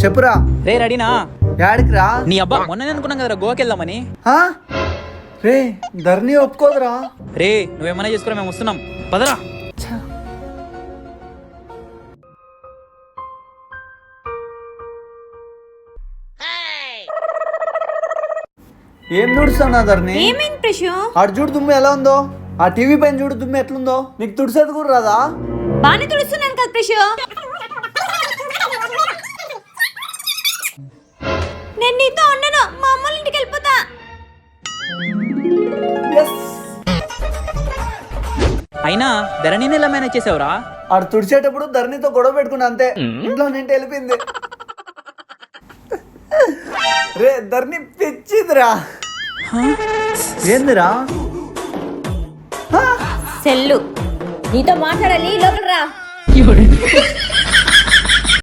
చెప్పురా. రే రెడీనా? యాడికి రా? నీ అబ్బా మొన్న అనుకున్నాం కదరా గోవాకి వెళ్దామని. రే ధరణి ఒప్పుకోదురా. రే నువ్వేమన్నా చేసుకురా, మేము వస్తున్నాం పదరా. ఏం తుడుస్తున్నా ధరణి? ఏమైంది ప్రశు? అటు చూడు దుమ్ము ఎలా ఉందో, ఆ టీవీ పైన చూడు దుమ్ము ఎట్లుందో. నీకు తుడిసేది కూడా రాదా? బానే తుడుస్తున్నాను కదా ప్రశు. నేను నీతో ఉండను, మా అమ్మోళ్ళ ఇంటికి వెళ్ళిపోతా. అయినా ధరణిని ఎలా మేనేజ్ చేసావురా? అటు తుడిచేటప్పుడు ధరణితో గొడవ పెట్టుకున్నా అంతే, ఇంట్లో నింటి వెళ్ళిపోయింది. రే ధరణి పిచ్చిదిరా. ఏందిరా? సెల్లు నీతో మాట్లాడాలి, లోపల రా.